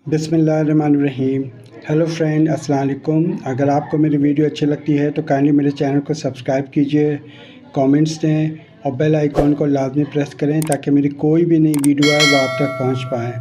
बिस्मिल्लाहिर्रहमानिर्रहीम। Hello friend, अस्सलाम वालेकुम। अगर आपको मेरी वीडियो अच्छी लगती है तो काइंडली मेरे चैनल को सब्सक्राइब कीजिए, कमेंट्स दें और बेल आइकॉन को लाजमी प्रेस करें ताकि मेरी कोई भी नई वीडियो है वो आप तक पहुंच पाए।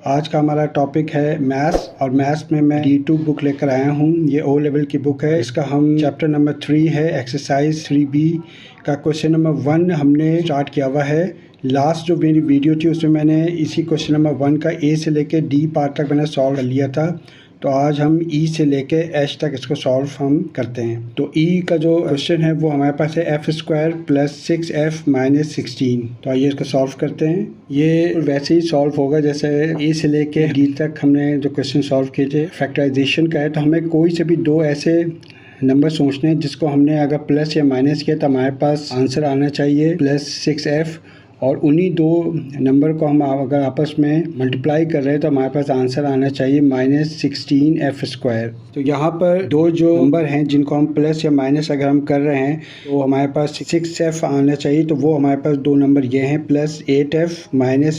आज का हमारा टॉपिक है मैथ्स और मैथ्स में मैं D2 बुक लेकर आया हूं। ये O लेवल की बुक है। इसका हम चैप्टर नंबर 3 है, एक्सरसाइज 3B का क्वेश्चन नंबर 1 हमने स्टार्ट किया हुआ है। लास्ट जो मेरी वीडियो थी उसमें मैंने इसी क्वेश्चन नंबर 1 का A से लेके D पार्ट तक मैंने सॉल्व कर लिया था। तो आज हम E से लेके H तक इसको सॉल्व हम करते हैं। तो E का जो क्वेश्चन है वो हमारे पास है f² + 6f - 16। तो आइए इसको सॉल्व करते हैं। ये वैसे ही सॉल्व होगा जैसे A से लेके D तक हमने जो क्वेश्चन सॉल्व किए थे। फैक्टराइजेशन का है तो हमें कोई से भी दो ऐसे नंबर सोचने हैं जिसको हमने अगर प्लस या माइनस किया तो हमारे पास आंसर आना चाहिए +6f, और उन्हीं दो नंबर को हम अगर आपस में मल्टीप्लाई कर रहे हैं तो हमारे पास आंसर आना चाहिए -16f²। तो यहाँ पर दो जो नंबर हैं जिनको हम प्लस या माइनस अगर हम कर रहे हैं तो हमारे पास 6f आना चाहिए। तो वो हमारे पास दो नंबर ये हैं +8f -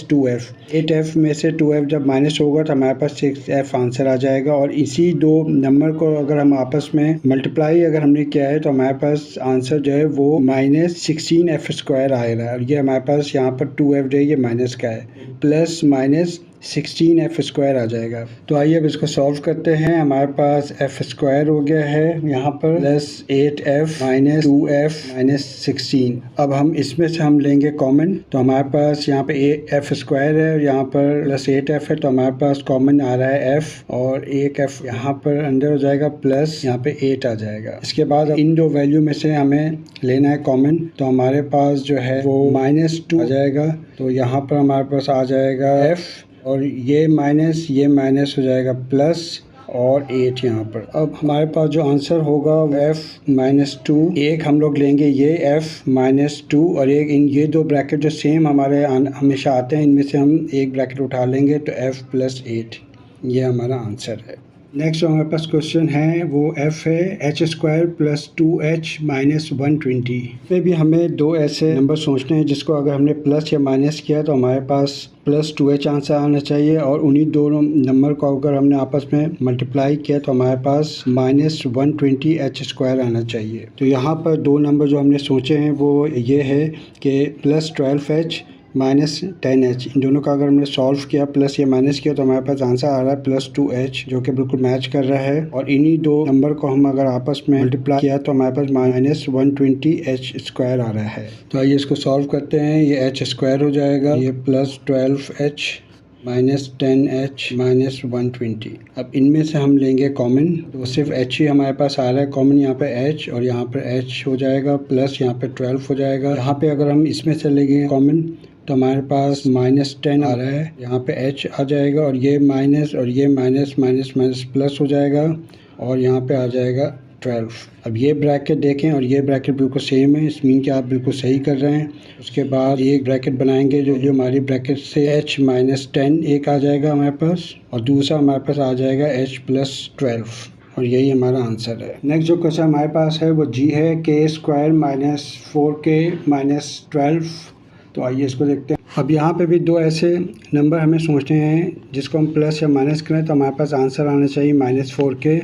2f। 8f में से 2f जब माइनस होगा तो हमारे पास 6f आंसर आ जाएगा। और इसी दो नंबर को अगर हम आपस में मल्टीप्लाई अगर हमने किया है तो हमारे पास आंसर जो है वो -16f² आएगा। और ये हमारे पास यहाँ पर 2f जो है ये माइनस का है, प्लस माइनस 16f² आ जाएगा। तो आइए अब इसको सॉल्व करते हैं। हमारे पास f² हो गया है यहाँ पर +8f - 2f - 16। अब हम इसमें से हम लेंगे कॉमन। तो हमारे पास यहाँ पे f² है और यहाँ पर +8f है तो हमारे पास कॉमन आ रहा है f, और एक f यहाँ पर अंदर हो जाएगा, प्लस यहाँ पे 8 आ जाएगा। इसके बाद इन दो वैल्यू में से हमें लेना है कॉमन। तो हमारे पास जो है वो -2 आ जाएगा। तो यहाँ पर हमारे पास आ जाएगा f, और ये माइनस हो जाएगा प्लस, और 8 यहाँ पर। अब हमारे पास जो आंसर होगा f -2, एक हम लोग लेंगे ये f -2, और एक इन ये दो ब्रैकेट जो सेम हमारे हमेशा आते हैं इनमें से हम एक ब्रैकेट उठा लेंगे तो f + 8, ये हमारा आंसर है। नेक्स्ट जो हमारे पास क्वेश्चन है वो f है h² + 2h - 120। इसमें भी हमें दो ऐसे नंबर सोचने हैं जिसको अगर हमने प्लस या माइनस किया तो हमारे पास +2h आंसर आना चाहिए, और उन्हीं दोनों नंबर को अगर हमने आपस में मल्टीप्लाई किया तो हमारे पास -120h² आना चाहिए। तो यहाँ पर दो नंबर जो हमने सोचे हैं वो ये है कि +12h - 10h, इन दोनों का अगर हमने सॉल्व किया प्लस या माइनस किया तो हमारे पास आंसर आ रहा है +2h, जो कि बिल्कुल मैच कर रहा है। और इन्हीं दो नंबर को हम अगर आपस में मल्टीप्लाई किया तो हमारे पास -120h² आ रहा है। तो आइए इसको सॉल्व करते हैं। ये h² हो जाएगा, ये +12h - 10h - 120। अब इनमें से हम लेंगे कॉमन। तो सिर्फ h ही हमारे पास आ रहा है कॉमन, यहाँ पे h और यहाँ पर h हो जाएगा, प्लस यहाँ पे 12 हो जाएगा। यहाँ पे अगर हम इसमें से लेंगे कॉमन तो हमारे पास -10 आ रहा है, यहाँ पे h आ जाएगा, और ये माइनस और ये माइनस प्लस हो जाएगा, और यहाँ पे आ जाएगा 12। अब ये ब्रैकेट देखें और ये ब्रैकेट बिल्कुल सेम है, इस मीन कि आप बिल्कुल सही कर रहे हैं। उसके बाद एक ब्रैकेट बनाएंगे जो हमारी ब्रैकेट से h - 10 एक आ जाएगा हमारे पास, और दूसरा हमारे पास आ जाएगा h + 12, और यही हमारा आंसर है। नेक्स्ट जो क्वेश्चन हमारे पास है वो g है, k² - 4k - 12। तो आइए इसको देखते हैं। अब यहाँ पे भी दो ऐसे नंबर हमें सोचने हैं जिसको हम प्लस या माइनस करें तो हमारे पास आंसर आना चाहिए -4k,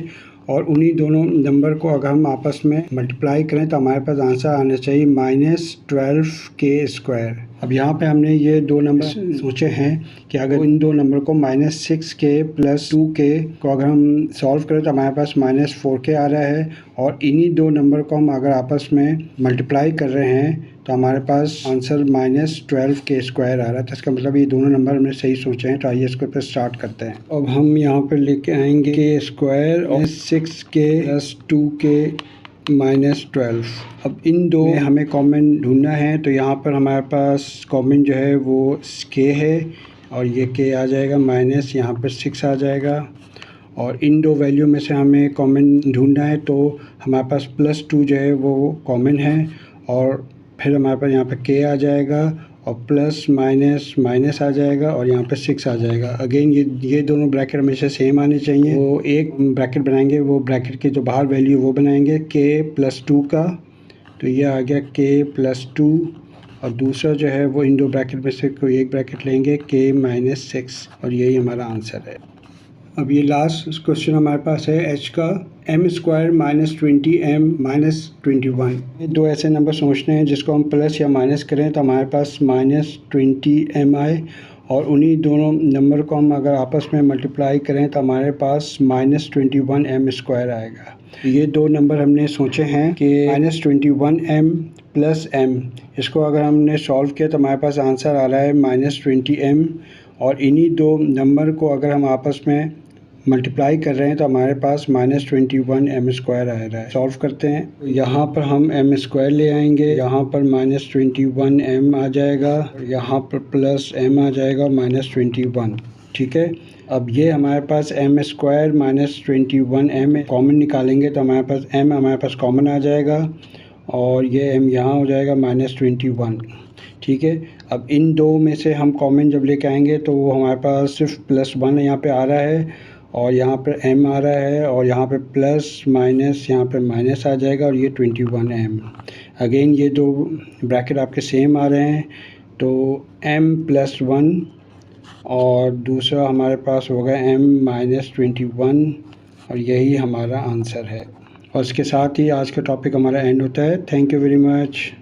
और उन्हीं दोनों नंबर को अगर हम आपस में मल्टीप्लाई करें तो हमारे पास आंसर आना चाहिए -12k²। अब यहाँ पे हमने ये दो नंबर सोचे हैं कि अगर इन दो नंबर को -6k + 2k को अगर हम सॉल्व करें तो हमारे पास -4k आ रहा है, और इन्हीं दो नंबर को हम अगर आपस में मल्टीप्लाई कर रहे हैं तो हमारे पास आंसर -12k² आ रहा है। तो इसका मतलब ये दोनों नंबर हमने सही सोचे हैं। तो आइए इसको फिर स्टार्ट करते हैं। अब हम यहाँ पर लेके आएंगे k² और 6k + 2k - 12। अब इन दो में हमें कॉमन ढूंढना है। तो यहाँ पर हमारे पास कॉमन जो है वो k है, और ये k आ जाएगा, माइनस यहाँ पर 6 आ जाएगा, और इन दो वैल्यू में से हमें कॉमन ढूंढना है। तो हमारे पास +2 जो है वो कॉमन है, और फिर हमारे पास यहाँ पे k आ जाएगा, और प्लस माइनस आ जाएगा, और यहाँ पे 6 आ जाएगा। अगेन ये दोनों ब्रैकेट हमेशा सेम आने चाहिए। वो एक ब्रैकेट बनाएंगे, वो ब्रैकेट के जो बाहर वैल्यू वो बनाएंगे k + 2 का। तो ये आ गया k + 2, और दूसरा जो है वो इन दो ब्रैकेट में से कोई एक ब्रैकेट लेंगे k - 6, और यही हमारा आंसर है। अब ये लास्ट क्वेश्चन हमारे पास है एच का m² माइनस 20m माइनस 21। ये दो ऐसे नंबर सोचने हैं जिसको हम प्लस या माइनस करें तो हमारे पास माइनस 20m आए, और उन्हीं दोनों नंबर को हम अगर आपस में मल्टीप्लाई करें तो हमारे पास माइनस 21m² आएगा। ये दो नंबर हमने सोचे हैं कि माइनस 21m प्लस m, इसको अगर हमने सॉल्व किया तो हमारे पास आंसर आ रहा है माइनस 20m, और इन्हीं दो नंबर को अगर हम आपस में मल्टीप्लाई कर रहे हैं तो हमारे पास माइनस 21m² आ रहा है। सॉल्व करते हैं, यहाँ पर हम m² ले आएंगे, यहाँ पर माइनस 21m आ जाएगा, यहाँ पर प्लस m आ जाएगा माइनस 21। ठीक है, अब ये हमारे पास m² माइनस 21m कॉमन निकालेंगे तो हमारे पास m हमारे पास कॉमन आ जाएगा, और ये m यहाँ हो जाएगा माइनस 21। ठीक है, अब इन दो में से हम कॉमन जब लेके आएंगे तो वो हमारे पास सिर्फ +1 यहाँ पे आ रहा है, और यहाँ पर m आ रहा है, और यहाँ पे प्लस माइनस यहाँ पे माइनस आ जाएगा, और ये 21m। अगेन ये दो ब्रैकेट आपके सेम आ रहे हैं, तो m+1 और दूसरा हमारे पास होगा m-21, और यही हमारा आंसर है। और इसके साथ ही आज का टॉपिक हमारा एंड होता है। Thank you very much.